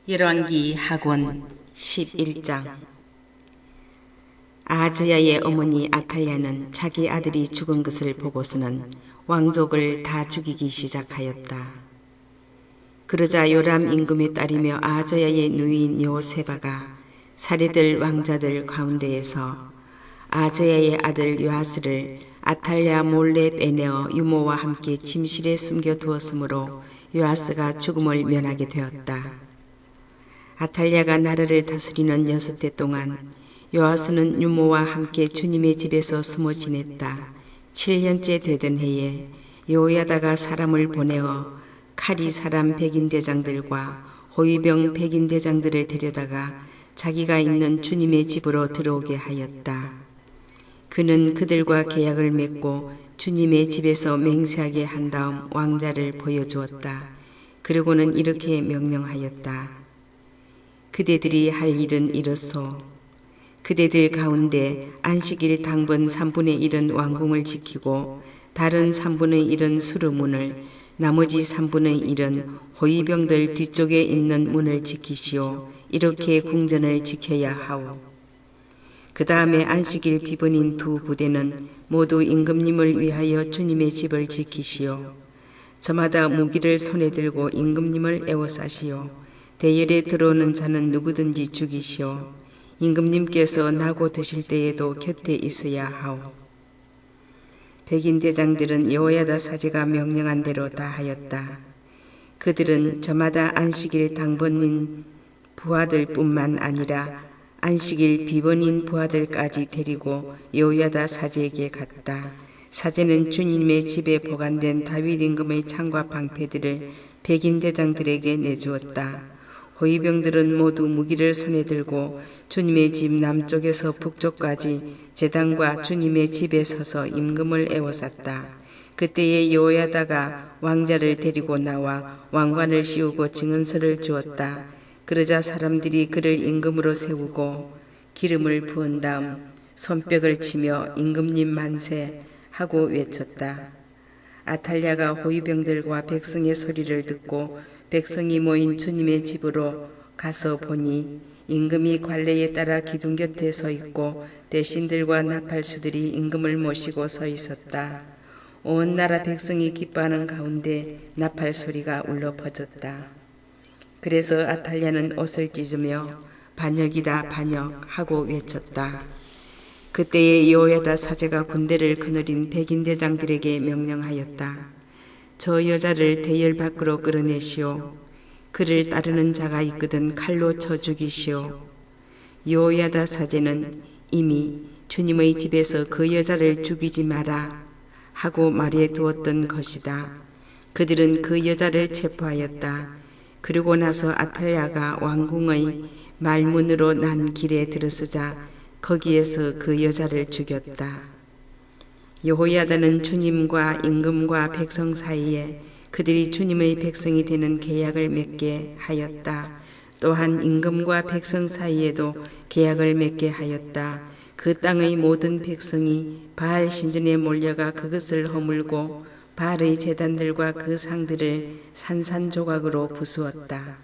열왕기 하곤 11장. 아하즈야의 어머니 아탈랴는 자기 아들이 죽은 것을 보고서는 왕족을 다 죽이기 시작하였다. 그러자 요람 임금의 딸이며 아하즈야의 누이인 여호세바가 살해될 왕자들 가운데에서 아하즈야의 아들 요아스를 아탈랴 몰래 빼내어 유모와 함께 침실에 숨겨두었으므로 요아스가 죽음을 면하게 되었다. 아탈랴가 나라를 다스리는 6대 동안 요아스는 유모와 함께 주님의 집에서 숨어 지냈다. 7년째 되던 해에 여호야다가 사람을 보내어 카리 사람 백인대장들과 호위병 백인대장들을 데려다가 자기가 있는 주님의 집으로 들어오게 하였다. 그는 그들과 계약을 맺고 주님의 집에서 맹세하게 한 다음 왕자를 보여주었다. 그리고는 이렇게 명령하였다. 그대들이 할 일은 이렇소. 그대들 가운데 안식일 당번 3분의 1은 왕궁을 지키고 다른 3분의 1은 수르문을, 나머지 3분의 1은 호위병들 뒤쪽에 있는 문을 지키시오. 이렇게 궁전을 지켜야 하오. 그 다음에 안식일 비번인 2 부대는 모두 임금님을 위하여 주님의 집을 지키시오. 저마다 무기를 손에 들고 임금님을 에워싸시오. 대열에 들어오는 자는 누구든지 죽이시오. 임금님께서 나고 드실 때에도 곁에 있어야 하오. 백인대장들은 여호야다 사제가 명령한 대로 다 하였다. 그들은 저마다 안식일 당번인 부하들뿐만 아니라 안식일 비번인 부하들까지 데리고 여호야다 사제에게 갔다. 사제는 주님의 집에 보관된 다윗 임금의 창과 방패들을 백인대장들에게 내주었다. 호위병들은 모두 무기를 손에 들고 주님의 집 남쪽에서 북쪽까지 제단과 주님의 집에 서서 임금을 에워쌌다. 그때에 여호야다가 왕자를 데리고 나와 왕관을 씌우고 증언서를 주었다. 그러자 사람들이 그를 임금으로 세우고 기름을 부은 다음 손뼉을 치며 임금님 만세 하고 외쳤다. 아탈랴가 호위병들과 백성의 소리를 듣고 백성이 모인 주님의 집으로 가서 보니 임금이 관례에 따라 기둥 곁에 서 있고 대신들과 나팔수들이 임금을 모시고 서 있었다. 온 나라 백성이 기뻐하는 가운데 나팔 소리가 울려 퍼졌다. 그래서 아탈랴는 옷을 찢으며 반역이다 반역 하고 외쳤다. 그때에 여호야다 사제가 군대를 거느린 백인대장들에게 명령하였다. 저 여자를 대열 밖으로 끌어내시오. 그를 따르는 자가 있거든 칼로 쳐 죽이시오. 여호야다 사제는 이미 주님의 집에서 그 여자를 죽이지 마라 하고 말해 두었던 것이다. 그들은 그 여자를 체포하였다. 그리고 나서 아탈랴가 왕궁의 말문으로 난 길에 들어서자 거기에서 그 여자를 죽였다. 여호야다는 주님과 임금과 백성 사이에 그들이 주님의 백성이 되는 계약을 맺게 하였다. 또한 임금과 백성 사이에도 계약을 맺게 하였다. 그 땅의 모든 백성이 바알 신전에 몰려가 그것을 허물고 바알의 제단들과 그 상들을 산산조각으로 부수었다.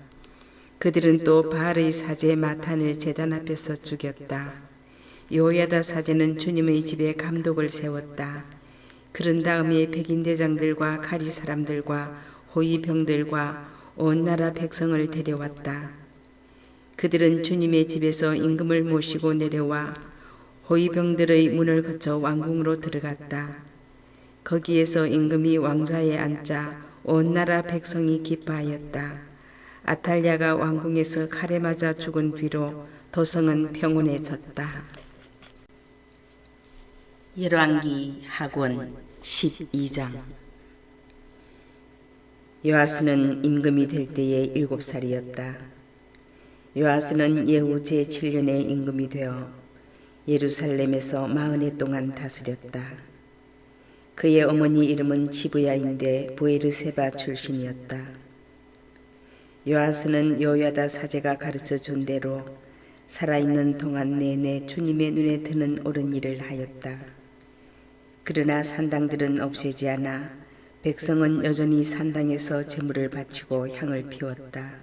그들은 또 바알의 사제 마탄을 제단 앞에서 죽였다. 여호야다 사제는 주님의 집에 감독을 세웠다. 그런 다음에 백인대장들과 가리 사람들과 호위병들과 온 나라 백성을 데려왔다. 그들은 주님의 집에서 임금을 모시고 내려와 호위병들의 문을 거쳐 왕궁으로 들어갔다. 거기에서 임금이 왕좌에 앉자 온 나라 백성이 기뻐하였다. 아탈랴가 왕궁에서 칼에 맞아 죽은 뒤로 도성은 평온해졌다. 열왕기 하곤 12장. 요아스는 임금이 될 때에 7살이었다. 요아스는 예후 제7년에 임금이 되어 예루살렘에서 40해 동안 다스렸다. 그의 어머니 이름은 지브야인데 부에르세바 출신이었다. 요아스는 여호야다 사제가 가르쳐 준 대로 살아있는 동안 내내 주님의 눈에 드는 옳은 일을 하였다. 그러나 산당들은 없애지 않아 백성은 여전히 산당에서 제물을 바치고 향을 피웠다.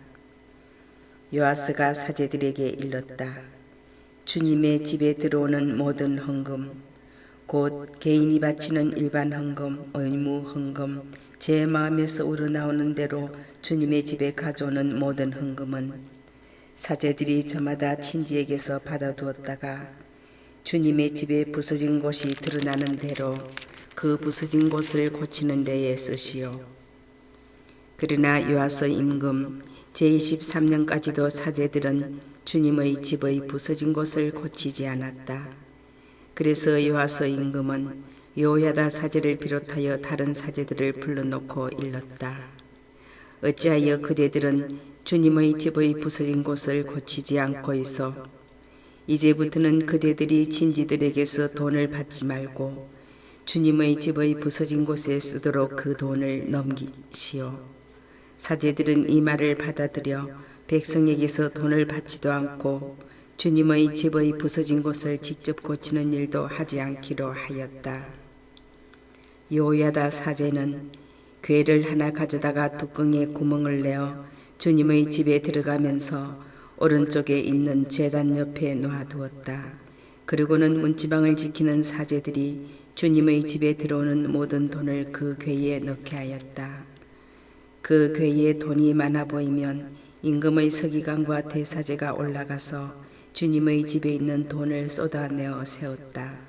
요아스가 사제들에게 일렀다. 주님의 집에 들어오는 모든 헌금, 곧 개인이 바치는 일반 헌금, 의무 헌금, 제 마음에서 우러나오는 대로 주님의 집에 가져오는 모든 헌금은 사제들이 저마다 친지에게서 받아두었다가 주님의 집에 부서진 곳이 드러나는 대로 그 부서진 곳을 고치는 데에 쓰시오. 그러나 요아스 임금 제23년까지도 사제들은 주님의 집의 부서진 곳을 고치지 않았다. 그래서 요아스 임금은 요야다 사제를 비롯하여 다른 사제들을 불러놓고 일렀다. 어찌하여 그대들은 주님의 집의 부서진 곳을 고치지 않고 있어? 이제부터는 그대들이 친지들에게서 돈을 받지 말고 주님의 집의 부서진 곳에 쓰도록 그 돈을 넘기시오. 사제들은 이 말을 받아들여 백성에게서 돈을 받지도 않고 주님의 집의 부서진 곳을 직접 고치는 일도 하지 않기로 하였다. 요야다 사제는 궤를 하나 가져다가 뚜껑에 구멍을 내어 주님의 집에 들어가면서 오른쪽에 있는 제단 옆에 놓아두었다. 그리고는 문지방을 지키는 사제들이 주님의 집에 들어오는 모든 돈을 그 궤에 넣게 하였다. 그 궤에 돈이 많아 보이면 임금의 서기관과 대사제가 올라가서 주님의 집에 있는 돈을 쏟아내어 세웠다.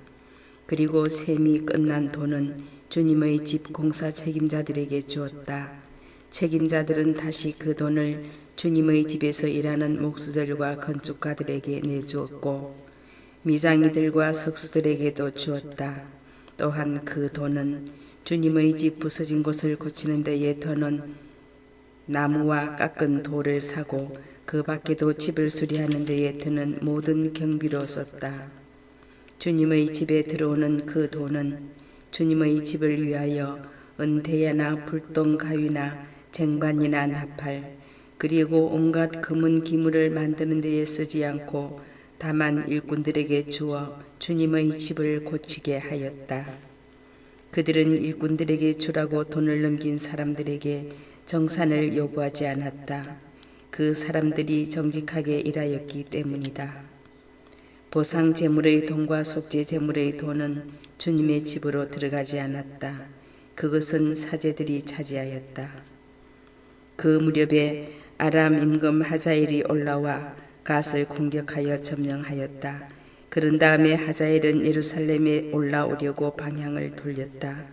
그리고 셈이 끝난 돈은 주님의 집 공사 책임자들에게 주었다. 책임자들은 다시 그 돈을 주님의 집에서 일하는 목수들과 건축가들에게 내주었고 미장이들과 석수들에게도 주었다. 또한 그 돈은 주님의 집 부서진 곳을 고치는 데에 더는 나무와 깎은 돌을 사고 그 밖에도 집을 수리하는 데에 드는 모든 경비로 썼다. 주님의 집에 들어오는 그 돈은 주님의 집을 위하여 은대야나 불똥 가위나 쟁반이나 나팔 그리고 온갖 금은 기물을 만드는 데에 쓰지 않고 다만 일꾼들에게 주어 주님의 집을 고치게 하였다. 그들은 일꾼들에게 주라고 돈을 넘긴 사람들에게 정산을 요구하지 않았다. 그 사람들이 정직하게 일하였기 때문이다. 보상 제물의 돈과 속죄 제물의 돈은 주님의 집으로 들어가지 않았다. 그것은 사제들이 차지하였다. 그 무렵에 아람 임금 하자엘이 올라와 갓을 공격하여 점령하였다. 그런 다음에 하자엘은 예루살렘에 올라오려고 방향을 돌렸다.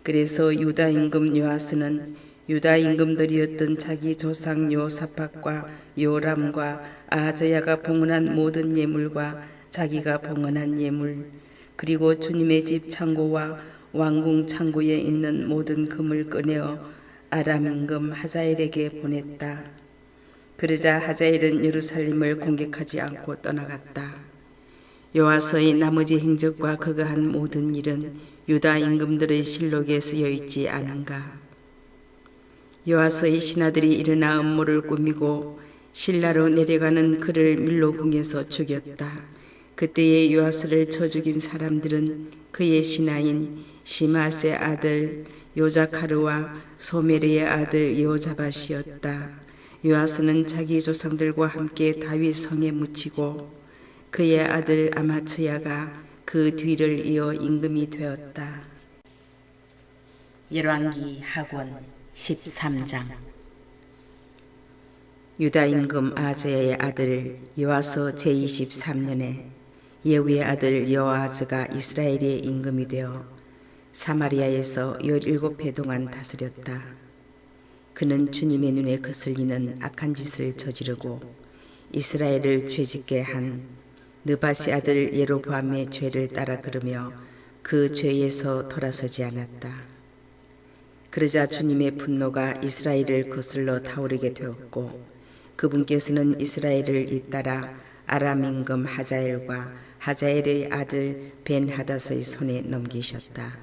그래서 유다 임금 요아스는 유다 임금들이었던 자기 조상 요사밧과 요람과 아하저야가 봉헌한 모든 예물과 자기가 봉헌한 예물 그리고 주님의 집 창고와 왕궁 창고에 있는 모든 금을 꺼내어 아람 임금 하자엘에게 보냈다. 그러자 하자엘은 예루살렘을 공격하지 않고 떠나갔다. 요아스의 나머지 행적과 그가 한 모든 일은 유다 임금들의 실록에 쓰여 있지 않은가. 요아스의 신하들이 일어나 음모를 꾸미고 신라로 내려가는 그를 밀로궁에서 죽였다. 그때의 요아스를 쳐 죽인 사람들은 그의 신하인 시마세 아들 요자카르와 소메르의 아들 여호자밧이었다. 요아스는 자기 조상들과 함께 다윗 성에 묻히고 그의 아들 아마츠야가 그 뒤를 이어 임금이 되었다. 열왕기 하권 13장. 유다 임금 아하즈야의 아들 요아스 제23년에 예후의 아들 여호아하즈가 이스라엘의 임금이 되어 사마리아에서 17해 동안 다스렸다. 그는 주님의 눈에 거슬리는 악한 짓을 저지르고 이스라엘을 죄짓게 한 느바시 아들 예로보암의 죄를 따라 걸으며 그 죄에서 돌아서지 않았다. 그러자 주님의 분노가 이스라엘을 거슬러 타오르게 되었고 그분께서는 이스라엘을 잇따라 아람 임금 하자엘과 하자엘의 아들 벤하닷의 손에 넘기셨다.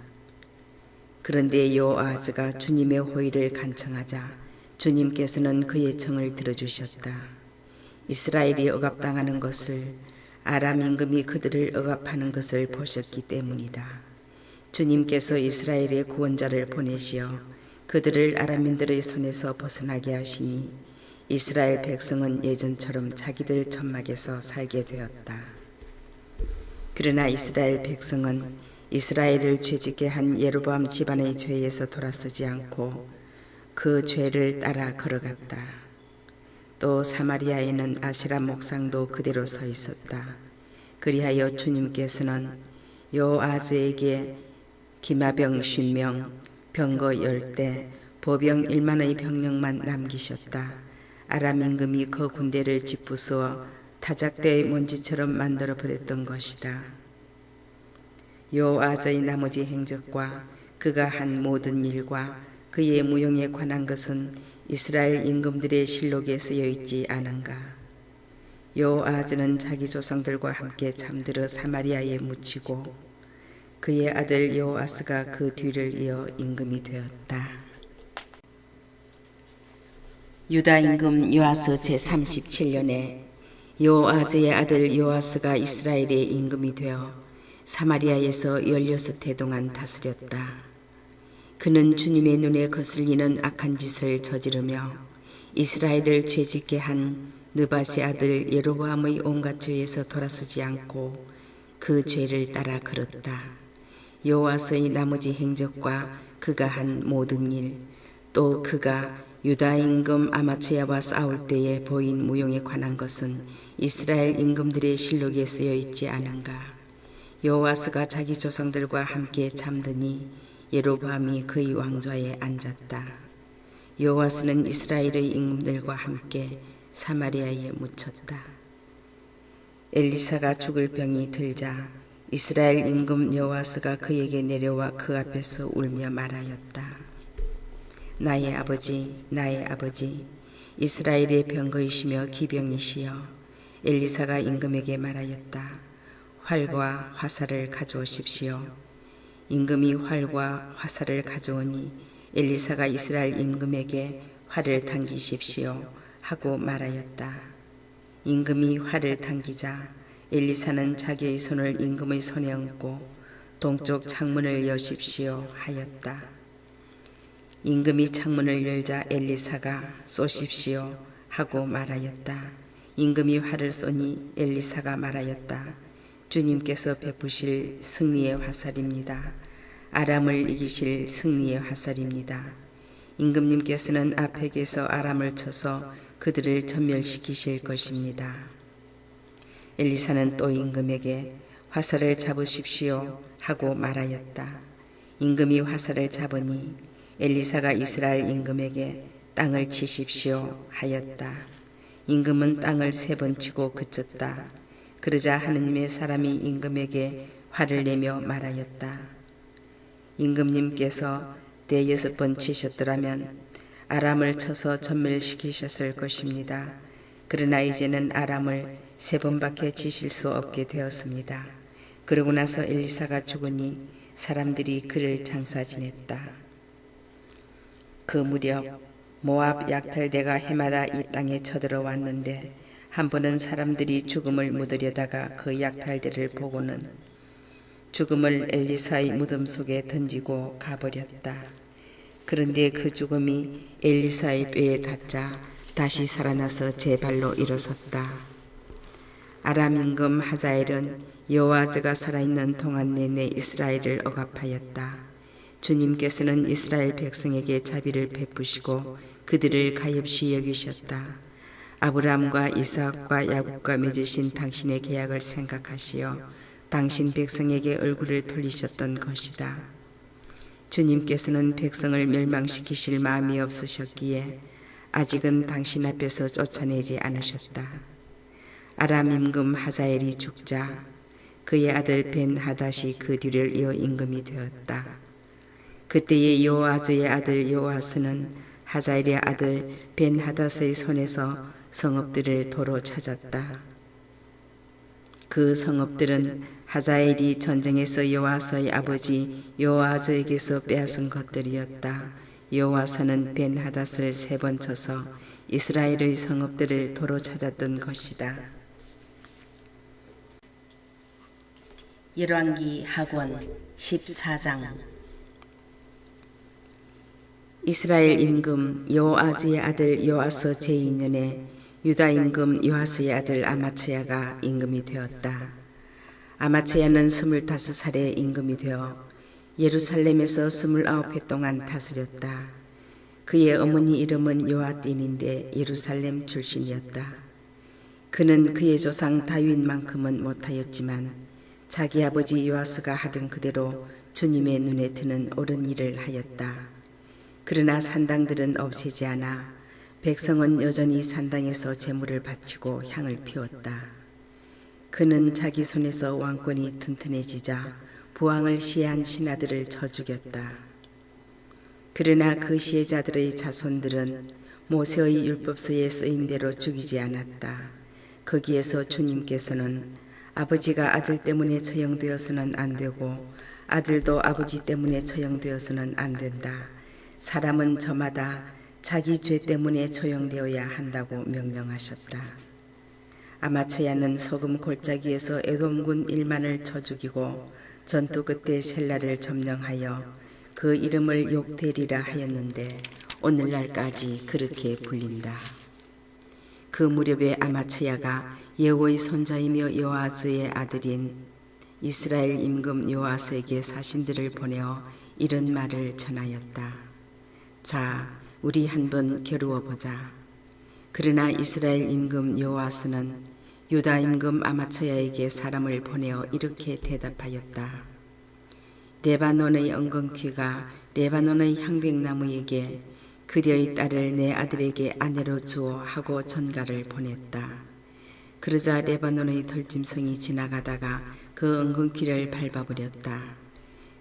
그런데 여호아하즈가 주님의 호의를 간청하자 주님께서는 그의 청을 들어주셨다. 이스라엘이 억압당하는 것을 아람 임금이 그들을 억압하는 것을 보셨기 때문이다. 주님께서 이스라엘의 구원자를 보내시어 그들을 아람인들의 손에서 벗어나게 하시니 이스라엘 백성은 예전처럼 자기들 천막에서 살게 되었다. 그러나 이스라엘 백성은 이스라엘을 죄짓게 한 예로보암 집안의 죄에서 돌아서지 않고 그 죄를 따라 걸어갔다. 또 사마리아에는 아시라 목상도 그대로 서 있었다. 그리하여 주님께서는 요아즈에게 기마병 50명, 병거 10대, 보병 1만의 병력만 남기셨다. 아람 임금이 그 군대를 짓부수어 타작대의 먼지처럼 만들어 버렸던 것이다. 요아즈의 나머지 행적과 그가 한 모든 일과 그의 무용에 관한 것은 이스라엘 임금들의 실록에 쓰여 있지 않은가. 요아즈는 자기 조상들과 함께 잠들어 사마리아에 묻히고 그의 아들 요아스가 그 뒤를 이어 임금이 되었다. 유다 임금 요아스 제37년에 요아즈의 아들 요아스가 이스라엘의 임금이 되어 사마리아에서 16해 동안 다스렸다. 그는 주님의 눈에 거슬리는 악한 짓을 저지르며 이스라엘을 죄짓게 한 느밧의 아들 예로보암의 온갖 죄에서 돌아서지 않고 그 죄를 따라 걸었다. 요아스의 나머지 행적과 그가 한 모든 일, 또 그가 유다 임금 아마츠야와 싸울 때에 보인 무용에 관한 것은 이스라엘 임금들의 실록에 쓰여 있지 않은가. 요아스가 자기 조상들과 함께 잠드니 예로보암이 그의 왕좌에 앉았다. 요아스는 이스라엘의 임금들과 함께 사마리아에 묻혔다. 엘리사가 죽을 병이 들자 이스라엘 임금 요아스가 그에게 내려와 그 앞에서 울며 말하였다. 나의 아버지, 나의 아버지, 이스라엘의 병거이시며 기병이시여. 엘리사가 임금에게 말하였다. 활과 화살을 가져오십시오. 임금이 활과 화살을 가져오니 엘리사가 이스라엘 임금에게 활을 당기십시오 하고 말하였다. 임금이 활을 당기자 엘리사는 자기의 손을 임금의 손에 얹고 동쪽 창문을 여십시오 하였다. 임금이 창문을 열자 엘리사가 쏘십시오 하고 말하였다. 임금이 활을 쏘니 엘리사가 말하였다. 주님께서 베푸실 승리의 화살입니다. 아람을 이기실 승리의 화살입니다. 임금님께서는 아펙에서 아람을 쳐서 그들을 전멸시키실 것입니다. 엘리사는 또 임금에게 화살을 잡으십시오 하고 말하였다. 임금이 화살을 잡으니 엘리사가 이스라엘 임금에게 땅을 치십시오 하였다. 임금은 땅을 3번 치고 그쳤다. 그러자 하느님의 사람이 임금에게 화를 내며 말하였다. 임금님께서 6번 치셨더라면 아람을 쳐서 전멸시키셨을 것입니다. 그러나 이제는 아람을 3번밖에 치실 수 없게 되었습니다. 그러고 나서 엘리사가 죽으니 사람들이 그를 장사 지냈다. 그 무렵 모압 약탈대가 해마다 이 땅에 쳐들어왔는데 한 번은 사람들이 죽음을 묻으려다가 그 약탈대를 보고는 죽음을 엘리사의 무덤 속에 던지고 가버렸다. 그런데 그 죽음이 엘리사의 뼈에 닿자 다시 살아나서 제 발로 일어섰다. 아람 임금 하자엘은 요아즈가 살아있는 동안 내내 이스라엘을 억압하였다. 주님께서는 이스라엘 백성에게 자비를 베푸시고 그들을 가엾이 여기셨다. 아브라함과 이삭과 야곱과 맺으신 당신의 계약을 생각하시어 당신 백성에게 얼굴을 돌리셨던 것이다. 주님께서는 백성을 멸망시키실 마음이 없으셨기에 아직은 당신 앞에서 쫓아내지 않으셨다. 아람 임금 하자엘이 죽자 그의 아들 벤 하닷이 그 뒤를 이어 임금이 되었다. 그때의 요아즈의 아들 요아스는 하자엘의 아들 벤 하닷의 손에서 성읍들을 도로 찾았다. 그 성읍들은 하자엘이 전쟁에서 요아스의 아버지 요아즈에게서 빼앗은 것들이었다. 요아스는 벤 하닷을 3번 쳐서 이스라엘의 성읍들을 도로 찾았던 것이다. 열왕기 하권 14장. 이스라엘 임금 여호아즈의 아들 요아스 제2년에 유다 임금 요아스의 아들 아마츠야가 임금이 되었다. 아마츠야는 25살에 임금이 되어 예루살렘에서 29해 동안 다스렸다. 그의 어머니 이름은 요아딘인데 예루살렘 출신이었다. 그는 그의 조상 다윗만큼은 못하였지만 자기 아버지 요아스가 하던 그대로 주님의 눈에 드는 옳은 일을 하였다. 그러나 산당들은 없애지 않아 백성은 여전히 산당에서 제물을 바치고 향을 피웠다. 그는 자기 손에서 왕권이 튼튼해지자 부왕을 시해한 신하들을 쳐 죽였다. 그러나 그 시해자들의 자손들은 모세의 율법서에 쓰인 대로 죽이지 않았다. 거기에서 주님께서는 아버지가 아들 때문에 처형되어서는 안 되고 아들도 아버지 때문에 처형되어서는 안 된다. 사람은 저마다 자기 죄 때문에 처형되어야 한다고 명령하셨다. 아마츠야는 소금 골짜기에서 에돔군 1만을 쳐 죽이고 전투 끝에 셀라를 점령하여 그 이름을 욕대리라 하였는데 오늘날까지 그렇게 불린다. 그 무렵에 아마츠야가 예후의 손자이며 요아즈의 아들인 이스라엘 임금 요아스에게 사신들을 보내어 이런 말을 전하였다. 자, 우리 한번 겨루어 보자. 그러나 이스라엘 임금 요아스는 유다 임금 아마츠야에게 사람을 보내어 이렇게 대답하였다. 레바논의 엉겅퀴가 레바논의 향백나무에게 그대의 딸을 내 아들에게 아내로 주어 하고 전가를 보냈다. 그러자 레바논의 털짐승이 지나가다가 그 엉겅퀴를 밟아버렸다.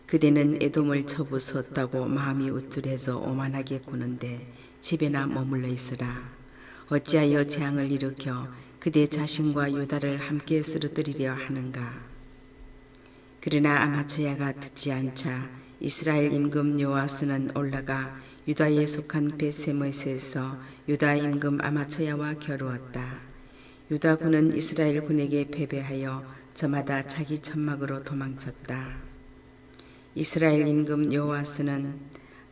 그대는 에돔을 쳐부수었다고 마음이 우쭐해서 오만하게 구는데 집에나 머물러 있으라. 어찌하여 재앙을 일으켜 그대 자신과 유다를 함께 쓰러뜨리려 하는가. 그러나 아마츠야가 듣지 않자 이스라엘 임금 요아스는 올라가 유다에 속한 벳세메스에서 유다 임금 아마츠야와 겨루었다. 유다군은 이스라엘 군에게 패배하여 저마다 자기 천막으로 도망쳤다. 이스라엘 임금 요아스는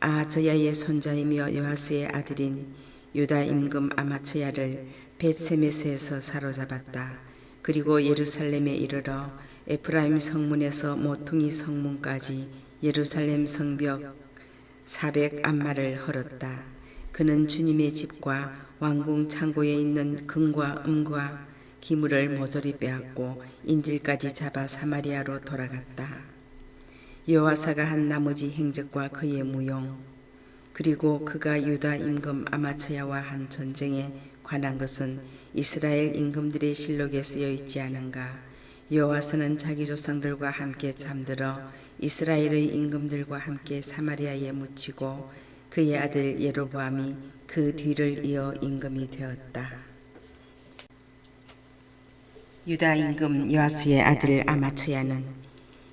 아하즈야의 손자이며 요아스의 아들인 유다 임금 아마츠야를 벳세메스에서 사로잡았다. 그리고 예루살렘에 이르러 에프라임 성문에서 모퉁이 성문까지 예루살렘 성벽 400안마를 헐었다. 그는 주님의 집과 왕궁 창고에 있는 금과 은과 기물을 모조리 빼앗고 인질까지 잡아 사마리아로 돌아갔다. 여호와사가 한 나머지 행적과 그의 무용 그리고 그가 유다 임금 아마츠야와 한 전쟁에 관한 것은 이스라엘 임금들의 실록에 쓰여 있지 않은가. 여호와사는 자기 조상들과 함께 잠들어 이스라엘의 임금들과 함께 사마리아에 묻히고 그의 아들 예로보암이 그 뒤를 이어 임금이 되었다. 유다 임금 요아스의 아들 아마츠야는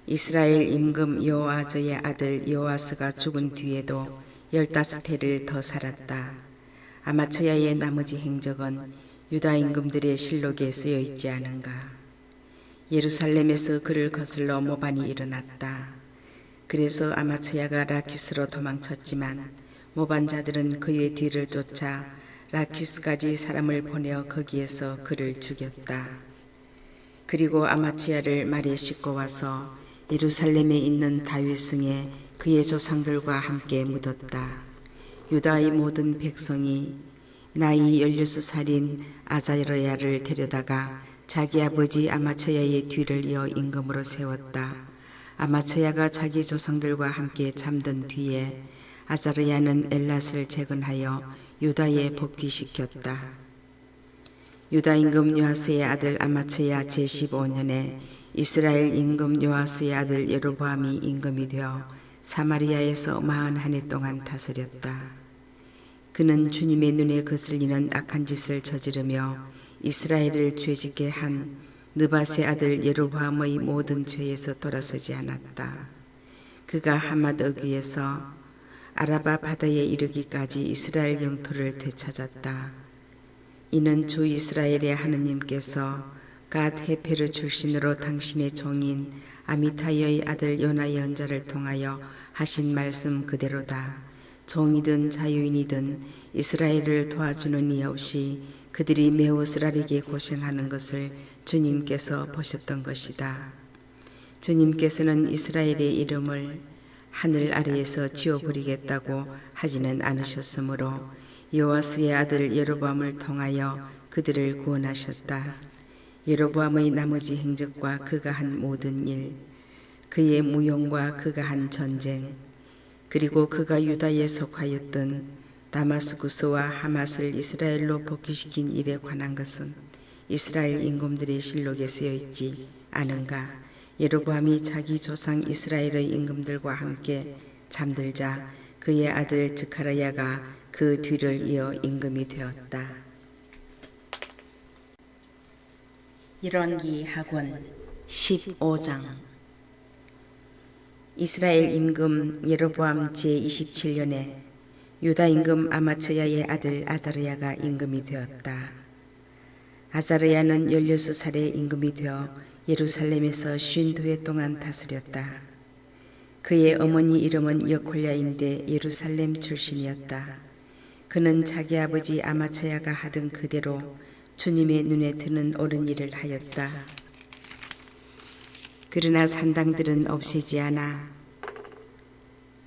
이스라엘 임금 여호아즈의 아들 요아스가 죽은 뒤에도 15해를 더 살았다. 아마츠야의 나머지 행적은 유다 임금들의 실록에 쓰여 있지 않은가. 예루살렘에서 그를 거슬러 모반이 일어났다. 그래서 아마츠야가 라키스로 도망쳤지만 모반자들은 그의 뒤를 쫓아 라키스까지 사람을 보내어 거기에서 그를 죽였다. 그리고 아마츠야를 말에 싣고 와서 예루살렘에 있는 다윗승에 그의 조상들과 함께 묻었다. 유다의 모든 백성이 나이 16살인 아자르야를 데려다가 자기 아버지 아마츠야의 뒤를 이어 임금으로 세웠다. 아마츠야가 자기 조상들과 함께 잠든 뒤에 아자르야는 엘랏을 재건하여 유다에 복귀시켰다. 유다 임금 요아스의 아들 아마츠야 제15년에 이스라엘 임금 요아스의 아들 예로보암이 임금이 되어 사마리아에서 41해 동안 다스렸다. 그는 주님의 눈에 거슬리는 악한 짓을 저지르며 이스라엘을 죄짓게 한 느밧의 아들 예로보암의 모든 죄에서 돌아서지 않았다. 그가 하맛 어귀에서 아라바 바다에 이르기까지 이스라엘 영토를 되찾았다. 이는 주 이스라엘의 하느님께서 갓 헤페르 출신으로 당신의 종인 아미타이의 아들 요나 예언자를 통하여 하신 말씀 그대로다. 종이든 자유인이든 이스라엘을 도와주는 이 없이 그들이 매우 쓰라리게 고생하는 것을 주님께서 보셨던 것이다. 주님께서는 이스라엘의 이름을 하늘 아래에서 지워버리겠다고 하지는 않으셨으므로 요아스의 아들 여로보암을 통하여 그들을 구원하셨다. 여로보암의 나머지 행적과 그가 한 모든 일, 그의 무용과 그가 한 전쟁, 그리고 그가 유다에 속하였던 다마스쿠스와 하맛을 이스라엘로 복귀시킨 일에 관한 것은 이스라엘 임금들의 실록에 쓰여 있지 않은가. 여로보암이 자기 조상 이스라엘의 임금들과 함께 잠들자 그의 아들 스가랴가 그 뒤를 이어 임금이 되었다. 열왕기 하권 15장. 이스라엘 임금 여로보암 제27년에 유다 임금 아마츠야의 아들 아자르야가 임금이 되었다. 아자르야는 16살에 임금이 되어 예루살렘에서 52해 동안 다스렸다. 그의 어머니 이름은 여콜야인데 예루살렘 출신이었다. 그는 자기 아버지 아마츠야가 하던 그대로 주님의 눈에 드는 옳은 일을 하였다. 그러나 산당들은 없애지 않아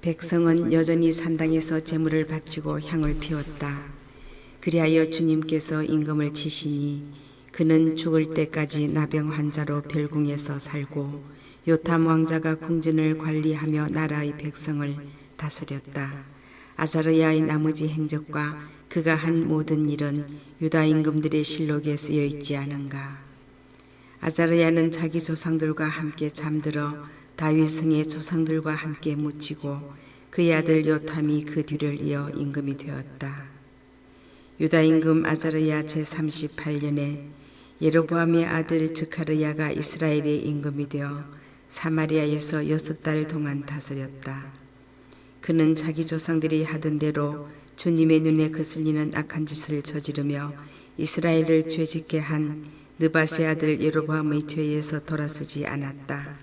백성은 여전히 산당에서 제물을 바치고 향을 피웠다. 그리하여 주님께서 임금을 치시니 그는 죽을 때까지 나병 환자로 별궁에서 살고 요탐 왕자가 궁전을 관리하며 나라의 백성을 다스렸다. 아자르야의 나머지 행적과 그가 한 모든 일은 유다 임금들의 실록에 쓰여 있지 않은가. 아자르야는 자기 조상들과 함께 잠들어 다윗 성의 조상들과 함께 묻히고 그의 아들 요탐이 그 뒤를 이어 임금이 되었다. 유다 임금 아자르야 제38년에 여로보암의 아들 스가랴가 이스라엘의 임금이 되어 사마리아에서 6달 동안 다스렸다. 그는 자기 조상들이 하던 대로 주님의 눈에 거슬리는 악한 짓을 저지르며 이스라엘을 죄짓게 한 느밧의 아들 여로보암의 죄에서 돌아서지 않았다.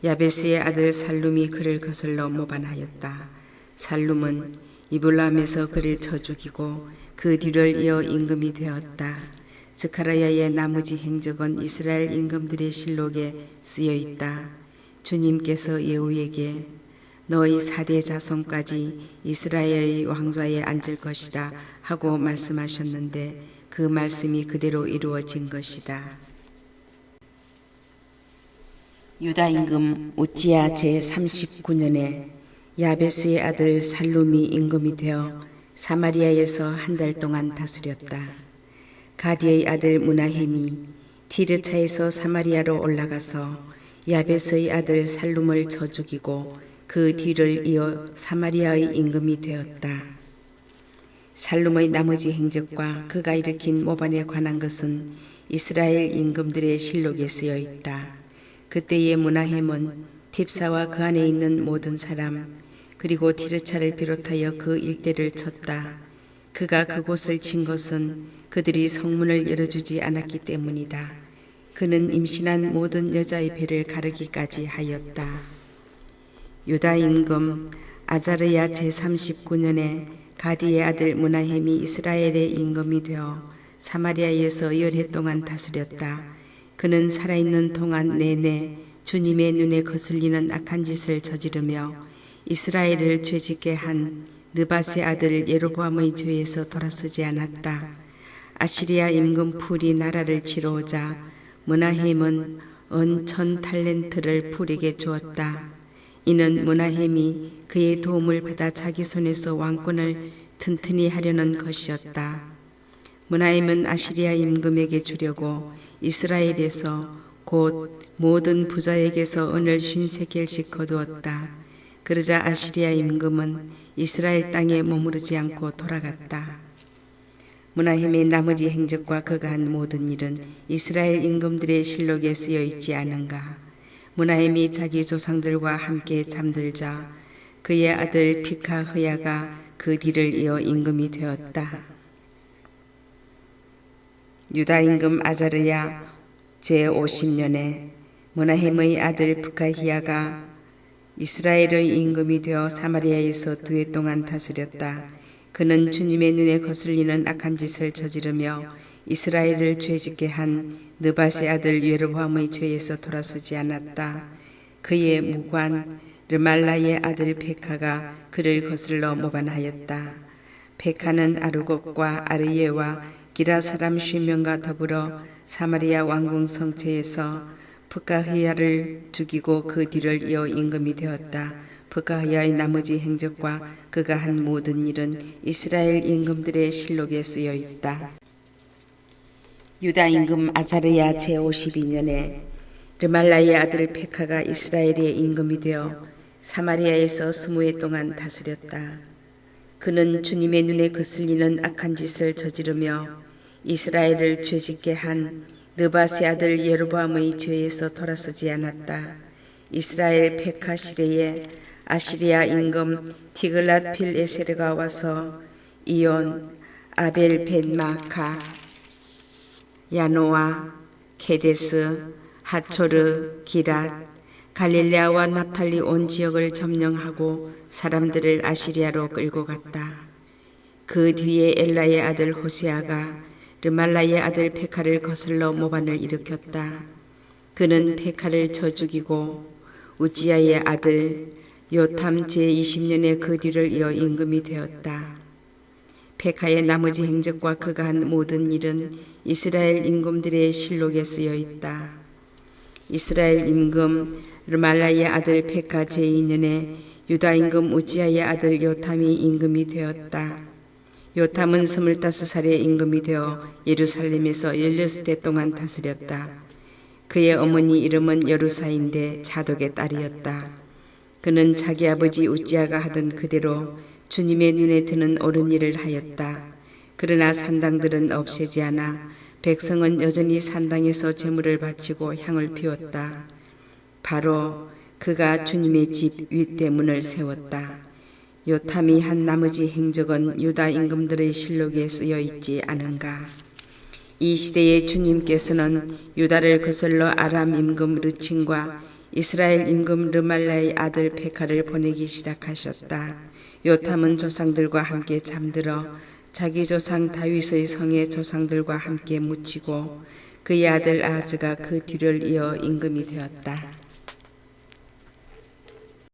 야베스의 아들 살룸이 그를 거슬러 모반하였다. 살룸은 이블람에서 그를 쳐 죽이고 그 뒤를 이어 임금이 되었다. 스가랴의 나머지 행적은 이스라엘 임금들의 실록에 쓰여 있다. 주님께서 예후에게 너희 4대 자손까지 이스라엘의 왕좌에 앉을 것이다 하고 말씀하셨는데 그 말씀이 그대로 이루어진 것이다. 유다 임금 우찌야 제39년에 야베스의 아들 살룸이 임금이 되어 사마리아에서 한 달 동안 다스렸다. 가디의 아들 므나헴이 디르차에서 사마리아로 올라가서 야베스의 아들 살룸을 쳐 죽이고 그 뒤를 이어 사마리아의 임금이 되었다. 살룸의 나머지 행적과 그가 일으킨 모반에 관한 것은 이스라엘 임금들의 실록에 쓰여 있다. 그때의 므나헴은 딥사와 그 안에 있는 모든 사람 그리고 디르차를 비롯하여 그 일대를 쳤다. 그가 그곳을 친 것은 그들이 성문을 열어주지 않았기 때문이다. 그는 임신한 모든 여자의 배를 가르기까지 하였다. 유다 임금 아자르야 제39년에 가디의 아들 므나헴이 이스라엘의 임금이 되어 사마리아에서 10해 동안 다스렸다. 그는 살아있는 동안 내내 주님의 눈에 거슬리는 악한 짓을 저지르며 이스라엘을 죄짓게 한 느밧의 아들 여로보암의 죄에서 돌아서지 않았다. 아시리아 임금 풀이 나라를 치러 오자 므나헴은 은 1000달란트를 풀에게 주었다. 이는 므나헴이 그의 도움을 받아 자기 손에서 왕권을 튼튼히 하려는 것이었다. 므나헴은 아시리아 임금에게 주려고 이스라엘에서 곧 모든 부자에게서 은을 50세겔씩 거두었다. 그러자 아시리아 임금은 이스라엘 땅에 머무르지 않고 돌아갔다. 므나헴의 나머지 행적과 그가 한 모든 일은 이스라엘 임금들의 실록에 쓰여 있지 않은가. 므나헴이 자기 조상들과 함께 잠들자 그의 아들 피카흐야가 그 뒤를 이어 임금이 되었다. 유다 임금 아자르야 제50년에 므나헴의 아들 프카히야가 이스라엘의 임금이 되어 사마리아에서 2해 동안 다스렸다. 그는 주님의 눈에 거슬리는 악한 짓을 저지르며 이스라엘을 죄짓게 한 느밧의 아들 예로보암의 죄에서 돌아서지 않았다. 그의 무관 르말라의 아들 베카가 그를 거슬러 모반하였다. 베카는 아르곡과 아르예와 기라 사람 50명과 더불어 사마리아 왕궁 성체에서 프가흐야를 죽이고 그 뒤를 이어 임금이 되었다. 프가흐야의 나머지 행적과 그가 한 모든 일은 이스라엘 임금들의 실록에 쓰여 있다. 유다 임금 아사르야 제52년에 르말라의 아들 베카가 이스라엘의 임금이 되어 사마리아에서 20해 동안 다스렸다. 그는 주님의 눈에 거슬리는 악한 짓을 저지르며 이스라엘을 죄짓게 한 느밧의 아들 예로보암의 죄에서 돌아서지 않았다. 이스라엘 베카 시대에 아시리아 임금 디글랏 필에세르가 와서 이온, 아벨 벳마카, 야노아, 케데스, 하초르, 기랏, 갈릴레아와 납탈리 온 지역을 점령하고 사람들을 아시리아로 끌고 갔다. 그 뒤에 엘라의 아들 호세아가 르말라의 아들 베카를 거슬러 모반을 일으켰다. 그는 베카를 쳐 죽이고 우지야의 아들 요탐 제20년에 그 뒤를 이어 임금이 되었다. 베카의 나머지 행적과 그가 한 모든 일은 이스라엘 임금들의 실록에 쓰여 있다. 이스라엘 임금 르말라의 아들 베카 제2년에 유다 임금 우지야의 아들 요탐이 임금이 되었다. 요탐은 25살에 임금이 되어 예루살렘에서 16대 동안 다스렸다. 그의 어머니 이름은 여루사인데 자독의 딸이었다. 그는 자기 아버지 우지야가 하던 그대로 주님의 눈에 드는 옳은 일을 하였다. 그러나 산당들은 없애지 않아 백성은 여전히 산당에서 제물을 바치고 향을 피웠다. 바로 그가 주님의 집 윗대문을 세웠다. 요탐이 한 나머지 행적은 유다 임금들의 실록에 쓰여 있지 않은가. 이 시대에 주님께서는 유다를 거슬러 아람 임금 르친과 이스라엘 임금 르말라의 아들 베카를 보내기 시작하셨다. 요탐은 조상들과 함께 잠들어 자기 조상 다윗의 성에 조상들과 함께 묻히고 그의 아들 아하즈가 그 뒤를 이어 임금이 되었다.